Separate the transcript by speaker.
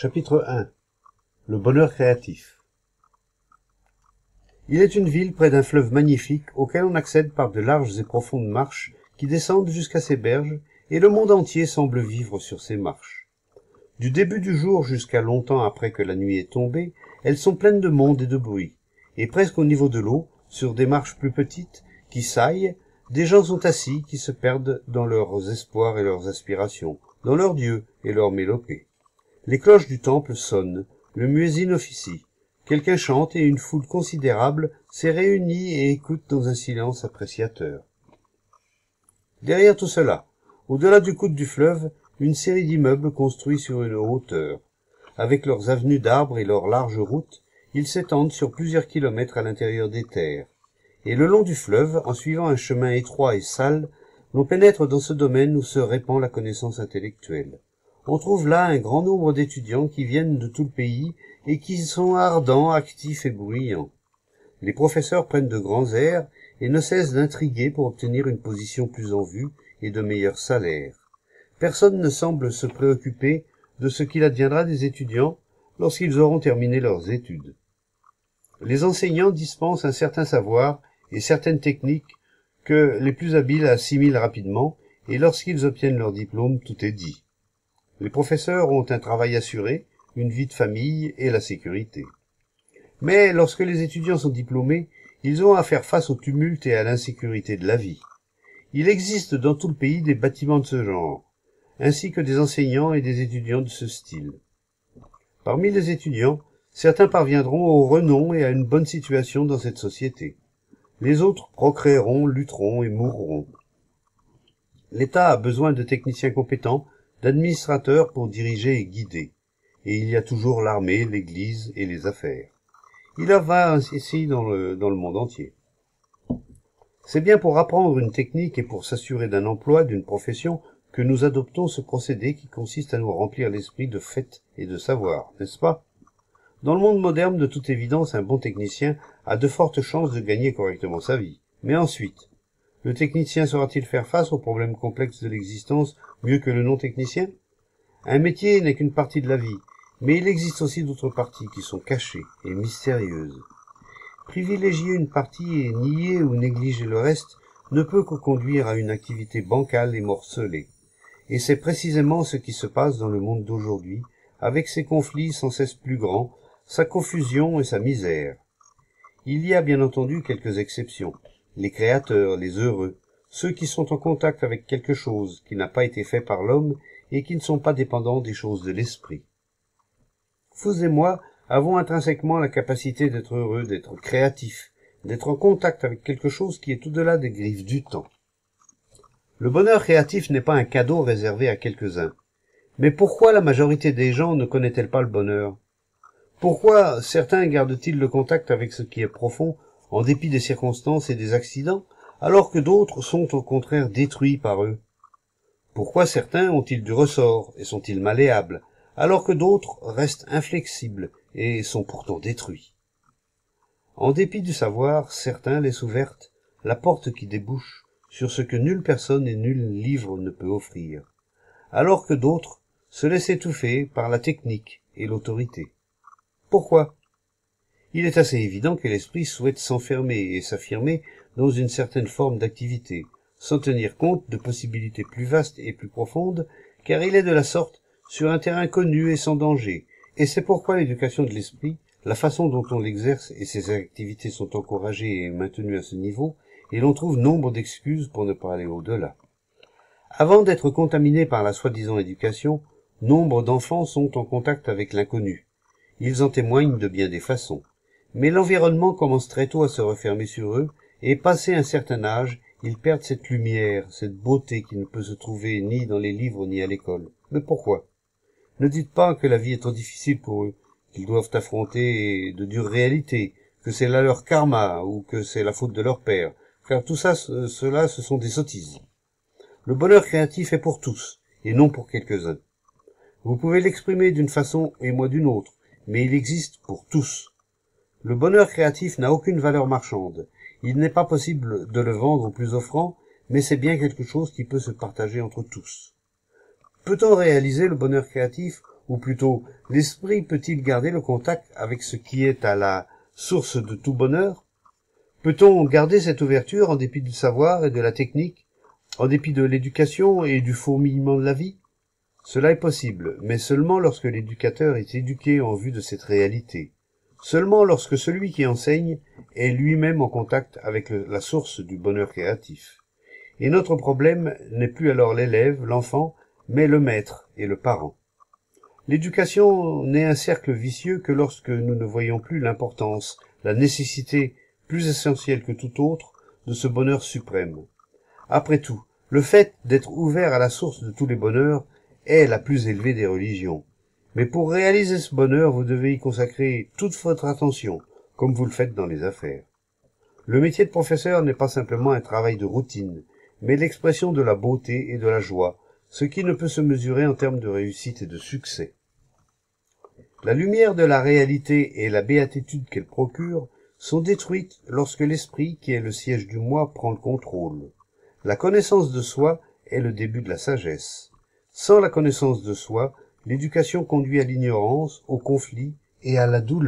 Speaker 1: Chapitre 1. Le bonheur créatif. Il est une ville près d'un fleuve magnifique auquel on accède par de larges et profondes marches qui descendent jusqu'à ses berges, et le monde entier semble vivre sur ces marches. Du début du jour jusqu'à longtemps après que la nuit est tombée, elles sont pleines de monde et de bruit, et presque au niveau de l'eau, sur des marches plus petites, qui saillent, des gens sont assis qui se perdent dans leurs espoirs et leurs aspirations, dans leurs dieux et leurs mélopées. Les cloches du temple sonnent, le muezzin officie, quelqu'un chante et une foule considérable s'est réunie et écoute dans un silence appréciateur. Derrière tout cela, au-delà du coude du fleuve, une série d'immeubles construits sur une hauteur. Avec leurs avenues d'arbres et leurs larges routes, ils s'étendent sur plusieurs kilomètres à l'intérieur des terres. Et le long du fleuve, en suivant un chemin étroit et sale, l'on pénètre dans ce domaine où se répand la connaissance intellectuelle. On trouve là un grand nombre d'étudiants qui viennent de tout le pays et qui sont ardents, actifs et bruyants. Les professeurs prennent de grands airs et ne cessent d'intriguer pour obtenir une position plus en vue et de meilleurs salaires. Personne ne semble se préoccuper de ce qu'il adviendra des étudiants lorsqu'ils auront terminé leurs études. Les enseignants dispensent un certain savoir et certaines techniques que les plus habiles assimilent rapidement, et lorsqu'ils obtiennent leur diplôme, tout est dit. Les professeurs ont un travail assuré, une vie de famille et la sécurité. Mais lorsque les étudiants sont diplômés, ils ont à faire face au tumulte et à l'insécurité de la vie. Il existe dans tout le pays des bâtiments de ce genre, ainsi que des enseignants et des étudiants de ce style. Parmi les étudiants, certains parviendront au renom et à une bonne situation dans cette société. Les autres procréeront, lutteront et mourront. L'État a besoin de techniciens compétents, d'administrateurs pour diriger et guider. Et il y a toujours l'armée, l'église et les affaires. Il en va ainsi dans le monde entier. C'est bien pour apprendre une technique et pour s'assurer d'un emploi, d'une profession, que nous adoptons ce procédé qui consiste à nous remplir l'esprit de fait et de savoir, n'est-ce pas? Dans le monde moderne, de toute évidence, un bon technicien a de fortes chances de gagner correctement sa vie. Mais ensuite, le technicien saura-t-il faire face aux problèmes complexes de l'existence mieux que le non-technicien? Un métier n'est qu'une partie de la vie, mais il existe aussi d'autres parties qui sont cachées et mystérieuses. Privilégier une partie et nier ou négliger le reste ne peut que conduire à une activité bancale et morcelée. Et c'est précisément ce qui se passe dans le monde d'aujourd'hui, avec ses conflits sans cesse plus grands, sa confusion et sa misère. Il y a bien entendu quelques exceptions, les créateurs, les heureux, ceux qui sont en contact avec quelque chose qui n'a pas été fait par l'homme et qui ne sont pas dépendants des choses de l'esprit. Vous et moi avons intrinsèquement la capacité d'être heureux, d'être créatifs, d'être en contact avec quelque chose qui est au-delà des griffes du temps. Le bonheur créatif n'est pas un cadeau réservé à quelques-uns. Mais pourquoi la majorité des gens ne connaît-elle pas le bonheur? Pourquoi certains gardent-ils le contact avec ce qui est profond, en dépit des circonstances et des accidents, alors que d'autres sont au contraire détruits par eux? Pourquoi certains ont-ils du ressort et sont-ils malléables, alors que d'autres restent inflexibles et sont pourtant détruits? En dépit du savoir, certains laissent ouverte la porte qui débouche sur ce que nulle personne et nul livre ne peut offrir, alors que d'autres se laissent étouffer par la technique et l'autorité. Pourquoi? Il est assez évident que l'esprit souhaite s'enfermer et s'affirmer dans une certaine forme d'activité, sans tenir compte de possibilités plus vastes et plus profondes, car il est de la sorte sur un terrain connu et sans danger, et c'est pourquoi l'éducation de l'esprit, la façon dont on l'exerce et ses activités sont encouragées et maintenues à ce niveau, et l'on trouve nombre d'excuses pour ne pas aller au-delà. Avant d'être contaminés par la soi-disant éducation, nombre d'enfants sont en contact avec l'inconnu. Ils en témoignent de bien des façons. Mais l'environnement commence très tôt à se refermer sur eux, et passé un certain âge, ils perdent cette lumière, cette beauté qui ne peut se trouver ni dans les livres ni à l'école. Mais pourquoi? Ne dites pas que la vie est trop difficile pour eux, qu'ils doivent affronter de dures réalités, que c'est là leur karma, ou que c'est la faute de leur père, car tout ça, ce sont des sottises. Le bonheur créatif est pour tous, et non pour quelques-uns. Vous pouvez l'exprimer d'une façon et moi d'une autre, mais il existe pour tous. Le bonheur créatif n'a aucune valeur marchande. Il n'est pas possible de le vendre au plus offrant, mais c'est bien quelque chose qui peut se partager entre tous. Peut-on réaliser le bonheur créatif Ou plutôt, l'esprit peut-il garder le contact avec ce qui est à la source de tout bonheur? Peut-on garder cette ouverture en dépit du savoir et de la technique, en dépit de l'éducation et du fourmillement de la vie? Cela est possible, mais seulement lorsque l'éducateur est éduqué en vue de cette réalité. Seulement lorsque celui qui enseigne est lui-même en contact avec la source du bonheur créatif. Et notre problème n'est plus alors l'élève, l'enfant, mais le maître et le parent. L'éducation n'est un cercle vicieux que lorsque nous ne voyons plus l'importance, la nécessité, plus essentielle que tout autre, de ce bonheur suprême. Après tout, le fait d'être ouvert à la source de tous les bonheurs est la plus élevée des religions. Mais pour réaliser ce bonheur, vous devez y consacrer toute votre attention, comme vous le faites dans les affaires. Le métier de professeur n'est pas simplement un travail de routine, mais l'expression de la beauté et de la joie, ce qui ne peut se mesurer en termes de réussite et de succès. La lumière de la réalité et la béatitude qu'elle procure sont détruites lorsque l'esprit, qui est le siège du moi, prend le contrôle. La connaissance de soi est le début de la sagesse. Sans la connaissance de soi, l'éducation conduit à l'ignorance, au conflit et à la douleur.